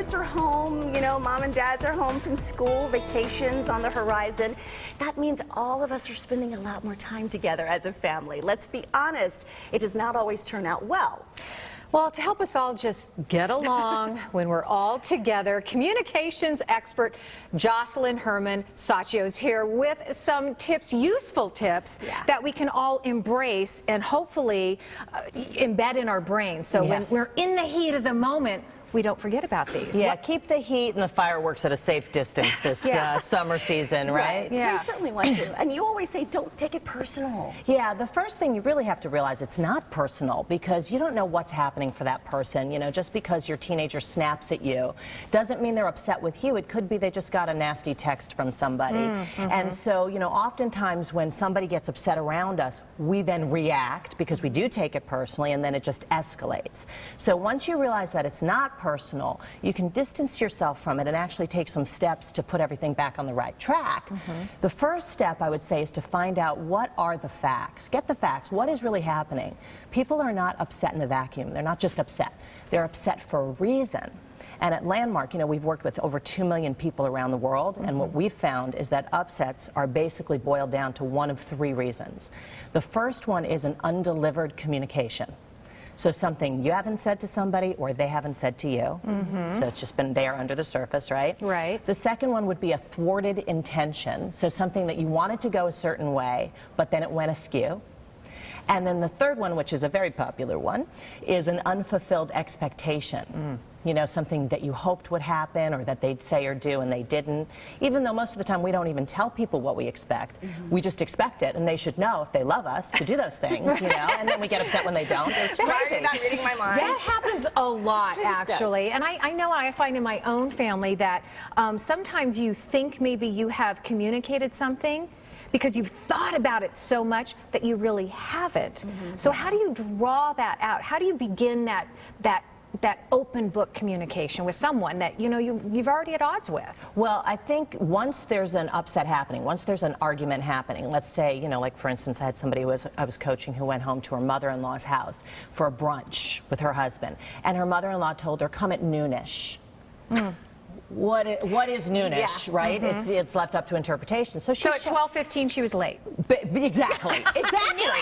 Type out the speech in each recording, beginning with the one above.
kids are home, you know, mom and dads are home from school, vacations on the horizon. That means all of us are spending a lot more time together as a family. Let's be honest, it does not always turn out well. Well, to help us all just get along when we're all together, communications expert Josselyne Herman-Saccio is here with some tips, useful tips, that we can all embrace and hopefully embed in our brains. So when we're in the heat of the moment, we don't forget about these. Yeah, keep the heat and the fireworks at a safe distance this summer season, right? Yeah, I certainly want to. And you always say, don't take it personal. Yeah, the first thing you really have to realize, it's not personal, because you don't know what's happening for that person. You know, just because your teenager snaps at you doesn't mean they're upset with you. It could be they just got a nasty text from somebody. And so, you know, oftentimes when somebody gets upset around us, we then react because we do take it personally, and then it just escalates. So once you realize that it's not personal, you can distance yourself from it and actually take some steps to put everything back on the right track. The first step, I would say, is to find out what are the facts. Get the facts. What is really happening? People are not upset in a vacuum. They're not just upset. They're upset for a reason. And at Landmark, you know, we've worked with over 2 million people around the world, and what we've found is that upsets are basically boiled down to one of 3 reasons. The first one is an undelivered communication. So something you haven't said to somebody or they haven't said to you. So it's just been there under the surface, right? Right. The second one would be a thwarted intention. So something that you wanted to go a certain way, but then it went askew. And then the third one, which is a very popular one, is an unfulfilled expectation. You know, something that you hoped would happen or that they'd say or do and they didn't. Even though most of the time we don't even tell people what we expect. We just expect it, and they should know if they love us to do those things, you know, and then we get upset when they don't. It's crazy. Why are you not reading my mind? That happens a lot, actually. And I know I find in my own family that sometimes you think maybe you have communicated something because you've thought about it so much that you really haven't. So how do you draw that out? How do you begin that open book communication with someone that, you know, you've already at odds with? Well, I think once there's an upset happening, once there's an argument happening, let's say, you know, like for instance, I had somebody I was coaching who went home to her mother-in-law's house for a brunch with her husband, and her mother-in-law told her, come at noonish. What is noonish, right? It's left up to interpretation. So at 12:15 she was late. Exactly.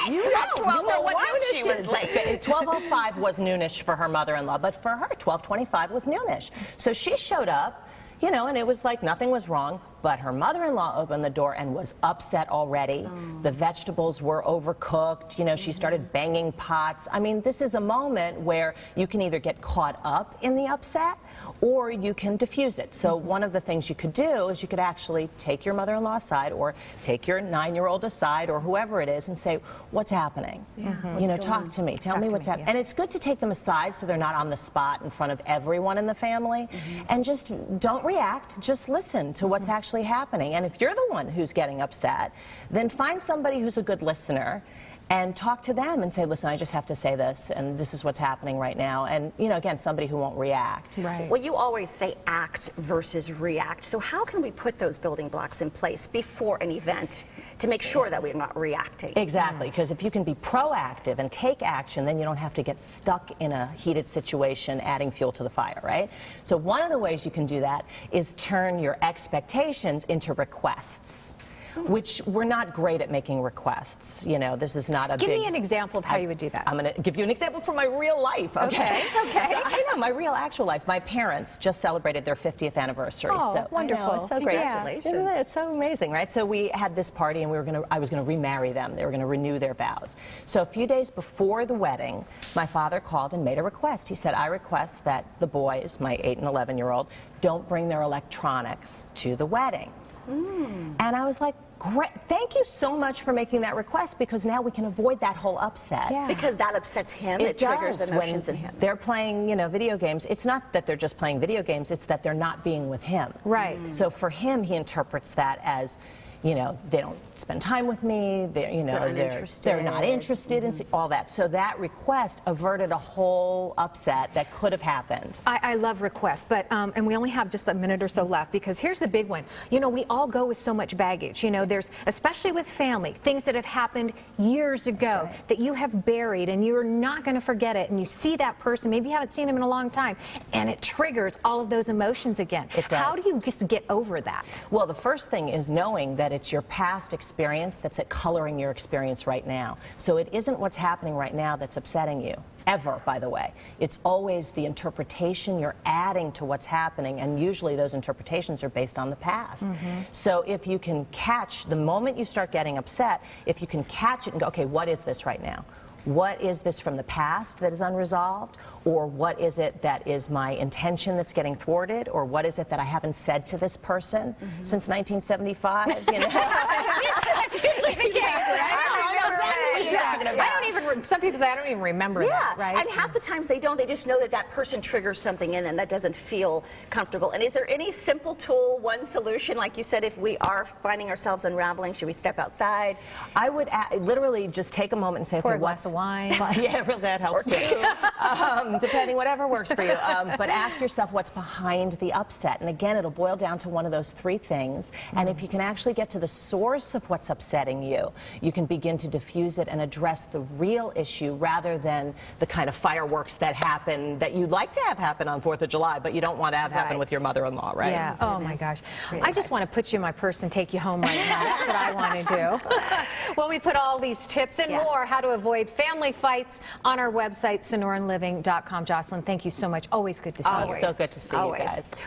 You know what noonish she was late. 12:05 was noonish for her mother-in-law, but for her 12:25 was noonish. So she showed up, you know, and it was like nothing was wrong, but her mother-in-law opened the door and was upset already. The vegetables were overcooked, you know, she started banging pots. I mean, this is a moment where you can either get caught up in the upset or you can diffuse it. So one of the things you could do is you could actually take your mother-in-law aside or take your 9-year-old aside or whoever it is and say, what's happening? You know, talk to me. Tell me what's happening. And it's good to take them aside so they're not on the spot in front of everyone in the family. And just don't react. Just listen to what's actually happening. And if you're the one who's getting upset, then find somebody who's a good listener and talk to them and say, listen, I just have to say this, and this is what's happening right now. And, you know, again, somebody who won't react. Right. Well, you always say act versus react. So how can we put those building blocks in place before an event to make sure that we're not reacting? Exactly, because if you can be proactive and take action, then you don't have to get stuck in a heated situation adding fuel to the fire, right? So one of the ways you can do that is turn your expectations into requests. Which we're not great at making requests. You know, this is not a Give me an example of how you would do that. I'm going to give you an example from my real life, okay? Okay. So, I know, my real actual life. My parents just celebrated their 50th anniversary. Oh, so, wonderful. I know, it's so great. Congratulations. Isn't it? It's so amazing, right? So we had this party, and I was going to remarry them. They were going to renew their vows. So a few days before the wedding, my father called and made a request. He said, I request that the boys, my 8 and 11-year-old, don't bring their electronics to the wedding. And I was like, great, thank you so much for making that request, because now we can avoid that whole upset. Because that upsets him, it triggers emotions in him. They're playing, you know, video games. It's not that they're just playing video games, it's that they're not being with him. Right. So for him, he interprets that as, you know, they don't spend time with me, they're not interested in all that. So that request averted a whole upset that could have happened. I love requests, but and we only have just a minute or so left, because here's the big one. You know, we all go with so much baggage. You know, there's, especially with family, things that have happened years ago that you have buried and you're not going to forget it, and you see that person, maybe you haven't seen him in a long time, and it triggers all of those emotions again. It does. How do you just get over that? Well, the first thing is knowing that it's your past experience that's coloring your experience right now. So it isn't what's happening right now that's upsetting you. Ever, by the way. It's always the interpretation you're adding to what's happening, and usually those interpretations are based on the past. So if you can catch, the moment you start getting upset, if you can catch it and go, okay, what is this right now? What is this from the past that is unresolved? Or what is it that is my intention that's getting thwarted? Or what is it that I haven't said to this person since 1975? You know? That's usually the case, right? Some people say, I don't even remember that, right? And half the times they don't. They just know that that person triggers something in them that doesn't feel comfortable. And is there any simple tool, one solution, like you said, if we are finding ourselves unraveling, should we step outside? I would literally just take a moment and say, pour okay, a glass of wine. Yeah, really, that helps too. Depending, whatever works for you. But ask yourself what's behind the upset. And again, it'll boil down to one of those three things. And if you can actually get to the source of what's upsetting you, you can begin to diffuse it and address the real issue rather than the kind of fireworks that happen that you'd like to have happen on 4th of July, but you don't want to have happen with your mother-in-law, right? Yeah. Oh my gosh. I just want to put you in my purse and take you home right now. That's what I want to do. Well, we put all these tips and more, how to avoid family fights, on our website, SonoranLiving.com. Josselyne, thank you so much. Always good to see you. So good to see you guys.